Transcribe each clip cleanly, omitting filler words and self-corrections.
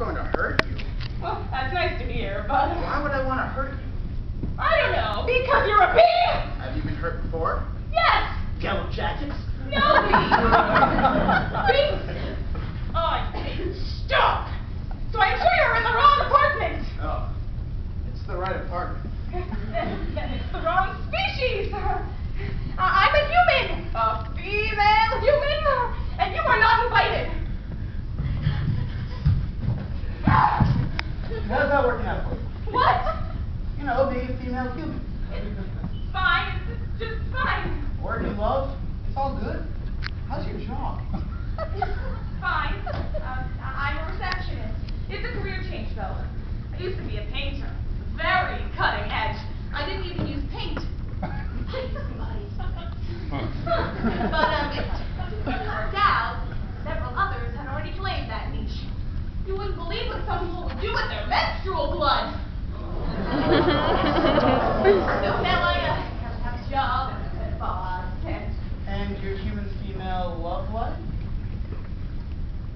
going to hurt you. Well, that's nice to hear, but... Why would I want to hurt you? I don't know, because you're a bee! Have you been hurt before? Yes! Yellow jackets? No, bee! Bees! Oh, they stop! So I'm sure you're in the wrong apartment! Oh, it's the right apartment. Then it's the wrong species! I'm a human! A female human! And you are not invited! How's that working out for you? What? You know, being a female human. It's fine. It's just fine. Work and love, it's all good. How's your job? Fine. I'm a receptionist. It's a career change, though. I used to be a painter. Very cutting edge. I didn't even use paint. It turns out several others had already claimed that niche. You wouldn't believe what some people would do with their menstrual blood. So now I have a job and a boss And your human female love life?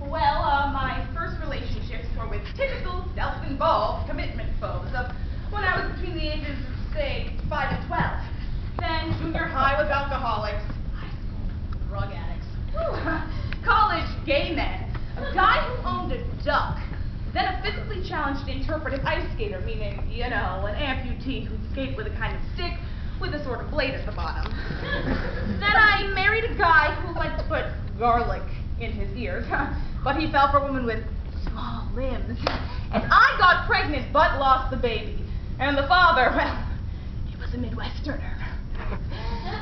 Well, my first relationships were with typical self-involved commitment foes of when I was between the ages of, say, 5 and 12. Then junior high with alcoholics, high school drug addicts, college gay men, a guy who owned a duck, then a physically challenged interpretive ice skater, meaning, you know, an amputee who'd skate with a kind of stick with a sort of blade at the bottom. Then I married a guy who liked to put garlic in his ears, but he fell for a woman with small limbs. And I got pregnant but lost the baby. And the father, well, he was a Midwesterner.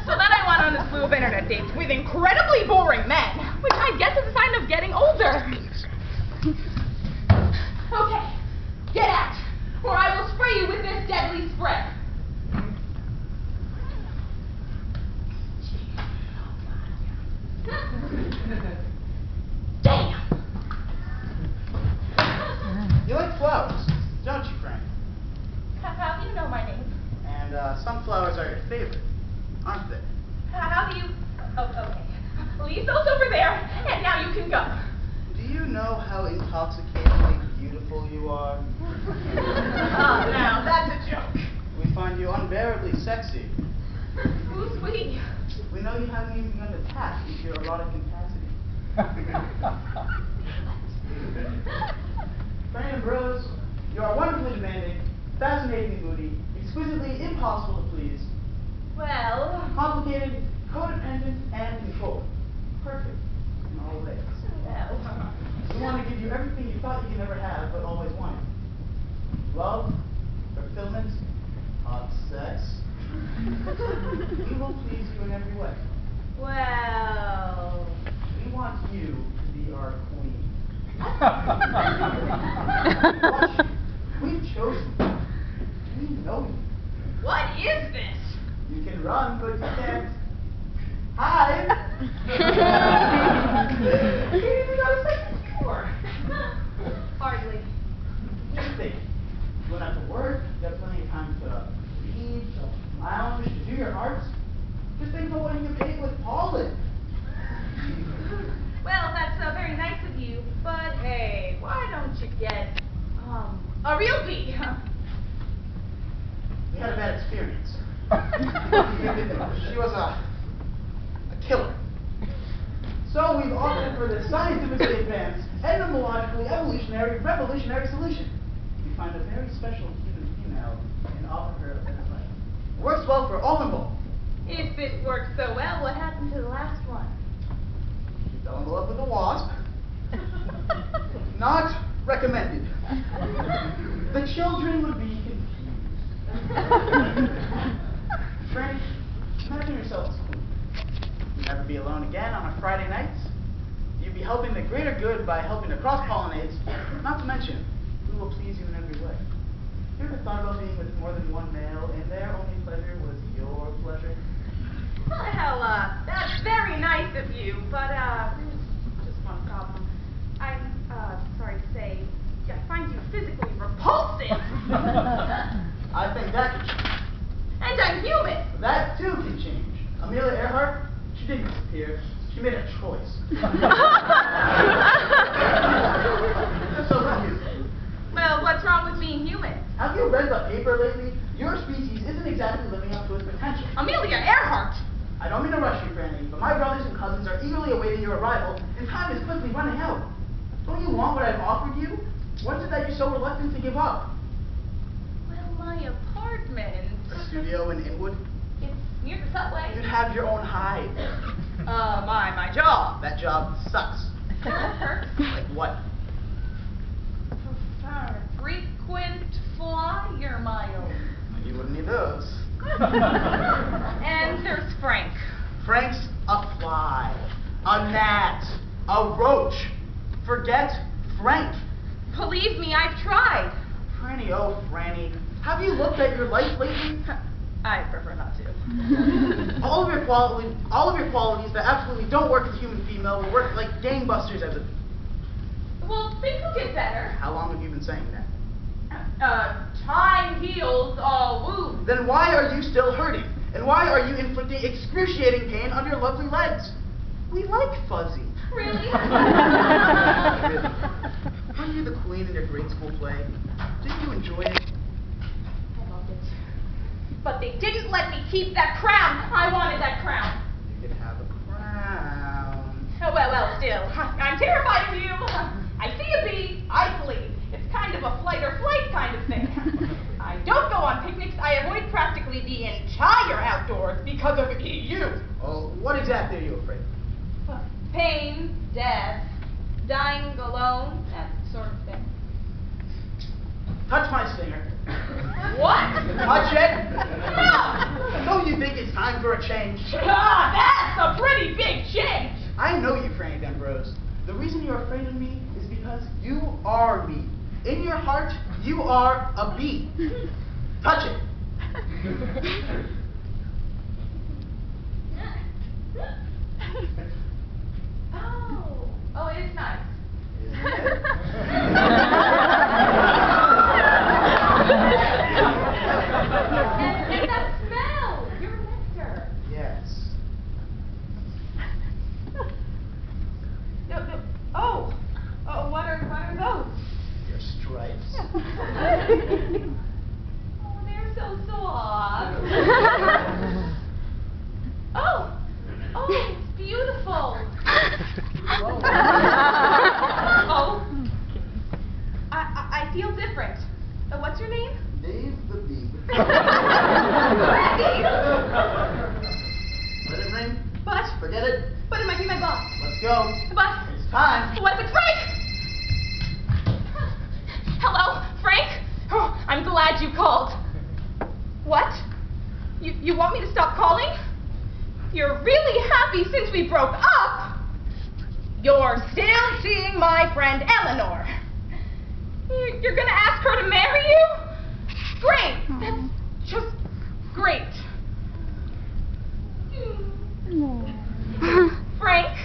So then I went on a slew of internet dates with incredibly boring men, which I guess is a sign of getting older. Okay, get out, or I will spray you with this deadly spray. Damn! You like flowers, don't you, Frank? How do you know my name? And some flowers are your favorite, aren't they? How do you... Oh, okay. Leave those over there, and now you can go. Do you know how intoxicatingly beautiful you are? Oh, now, that's a joke. We find you unbearably sexy. Who's we? We know you haven't even begun to tap into your erotic capacity. Frank and Bros, you are wonderfully demanding, fascinatingly moody, exquisitely impossible to please, Well... complicated, codependent, and controlled. Perfect in all ways. Well... We want to give you everything you thought you could never have, but always wanted. Love, fulfillment, hot sex. We will please you in every way. Well... We want you to be our queen. Watch, we've chosen you. We know you. What is this? You can run, but you can't hide. Hardly. Just think. You won't have to work. You have plenty of time to read, to lounge, to do your arts. Just think about what you can pay with pollen. Well, that's very nice of you, but hey, why don't you get, a real bee? We had a bad experience. She was a killer. So we've opted for the scientifically advanced, etymologically evolutionary, revolutionary solution. We find a very special human female and offer her a better life. It works well for all involved. If it worked so well, what happened to the last one? She fell in love with a wasp. Not recommended. The children would be confused. Frank, imagine yourself as queen. You'd never be alone again on a Friday night. You'd be helping the greater good by helping to cross-pollinate. Not to mention, we will please you in every way. You ever thought about being with more than one male, and their only pleasure was your pleasure? Well, that's very nice of you, but, there's just one problem. I'm, sorry to say, I find you physically repulsive. I think that could change. And I'm human. That too can change. Amelia Earhart, she didn't disappear. She made a choice. So from you, being human. Have you read the paper lately? Your species isn't exactly living up to its potential. Amelia Earhart! I don't mean to rush you, Franny, but my brothers and cousins are eagerly awaiting your arrival, and time is quickly running out. Don't you want what I've offered you? What is it that you're so reluctant to give up? Well, my apartment. A studio in Inwood? It's near the subway. You'd have your own hive. My job. That job sucks. Like what? Frequent flyer miles. You wouldn't need those. And there's Frank. Frank's a fly, a gnat, a roach. Forget Frank. Believe me, I've tried. Franny, oh Franny, have you looked at your life lately? I prefer not to. all of your qualities that absolutely don't work as a human female will work like gangbusters as a... Well, things will get better. How long have you been saying that? Time heals all wounds. Then why are you still hurting? And why are you inflicting excruciating pain on your lovely legs? We like fuzzy. Really? Really? Weren't you the queen in your grade school play? Didn't you enjoy it? I loved it. But they didn't let me keep that crown. I wanted that crown. You could have a crown. Oh, well, still. I'm terrified of you. I see a bee, I flee. It's kind of a flight or flight kind of thing. I don't go on picnics. I avoid practically the entire outdoors because of you. Oh, what exactly are you afraid of? Pain, death, dying alone, that sort of thing. Touch my stinger. What? Touch it. No! Don't you think it's time for a change? Ah, that's a pretty big change. I know you, Franny Dembrose. The reason you're afraid of me is because you are me. In your heart, you are a bee. Touch it. Oh, it is nice. Isn't it? And that smell, your nectar. Yes. What are those? Your stripes. Oh, they're so soft. Oh, it's beautiful. Oh, I feel different. What's your name? Dave the Bee. Randy. Let it ring. But Forget it. it might be my boss. Let's go. But It's time. what if it's Frank? Hello, Frank? Oh, I'm glad you called. What? You want me to stop calling? You're really happy since we broke up. You're still seeing my friend Eleanor. You're gonna ask her to marry you? Great. That's just great. Frank?